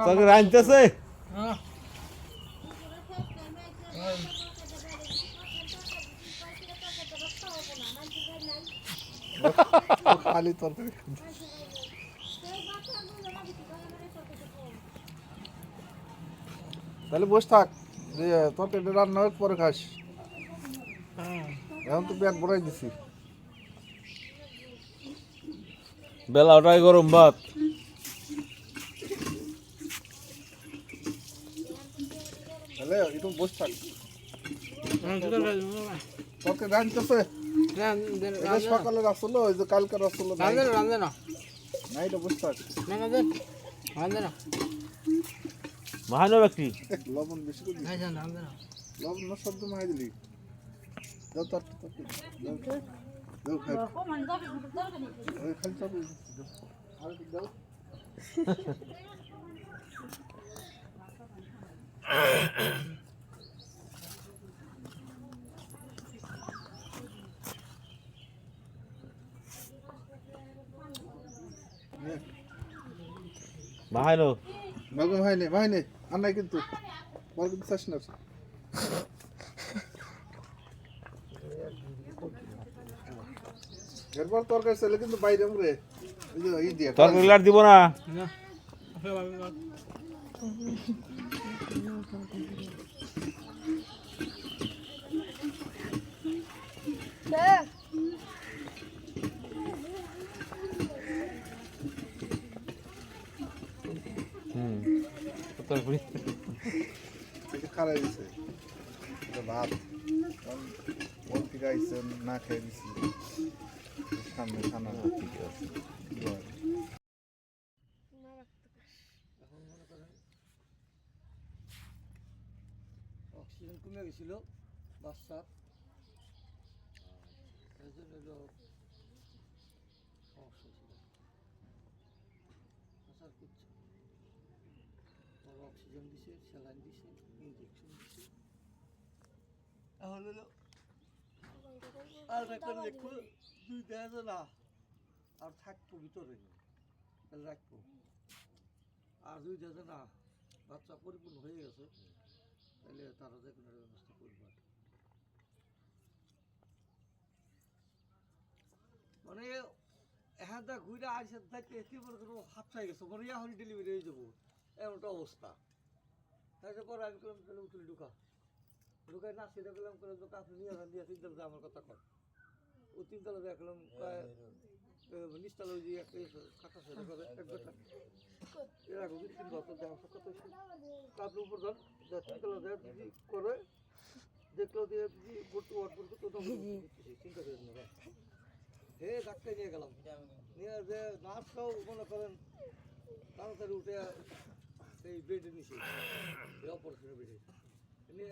তোকে রাঁধতেছে খালি তরকারি তাহলে বসে থাক যে তরকারি রান্না হোক পরে খাস এখন তো পেট ভরাই দিছি বেলা ওটাই গরম ভাত তাহলে একটু বসে থাক তরকারি রাঁধতেছে সকালে আসলো ওই যে কালকার আসলো না এটা বসে থাক মহানো ব্যক্তি লবণ বেশি করে লবণ না সব মাই দিলি দাও তরকারি দাও খাই খালি তরকারি আর দাও মহানো মাগুম ভাই নে আর নাই কিন্তু বল কিন্তু চাস না এরপর তরকারি ছেলে কিন্তু বাইরে রে এই দিয়ে তরকারি আর দিব না তরকারি খারাই দিছে ভাত বলতে গাইছেন না খেয়ে দিছি সামনে খানা ঠিক আছে অক্সিজেন কমে গেছিল বাচ্চার এই জন্য সমস্যা ছিল আসার করছে অক্সিজেন দিছে স্যালাইন দিছে ইঞ্জেকশন দিছে এখন হলো আর একটা দেখো দুই দেখা না আর থাকবো ভিতরে রাখবো আর দুই দেখা না বাচ্চা পরিপূর্ণ হয়ে গেছে তাহলে তারা যে কোনো ব্যবস্থা করবে মানে হ্যাঁ দা ঘুরে আসে দেখতে কি মনে করো হাত খাই গেছে মানে এখন ডেলিভারি হয়ে যাবো এমনটা অবস্থা তারপর আমি করলাম তাহলে উঠলে ঢুকাই না সেটা করলাম করে আপনি নিয়ে আসেন দিয়ে তিনতলা আমার কথা কর ও তিনতলা দেখলাম নিচতলা ওই যে একটা কাটা সেটা করে এর আগে 2-3 বছর দেখা সাক্ষাৎ হয়েছে আপনি উপর যান তিনতলা দেয় যদি করে দেখলো দিয়ে যদি ভর্তি ওয়ার্ড করতে তো চিন্তা করেন না হে ডাক্তার নিয়ে গেলাম নিয়ে যে নার্সটাও মনে করেন তাড়াতাড়ি উঠে এই বেডে নিচে অপারেশনের বেডে নিয়ে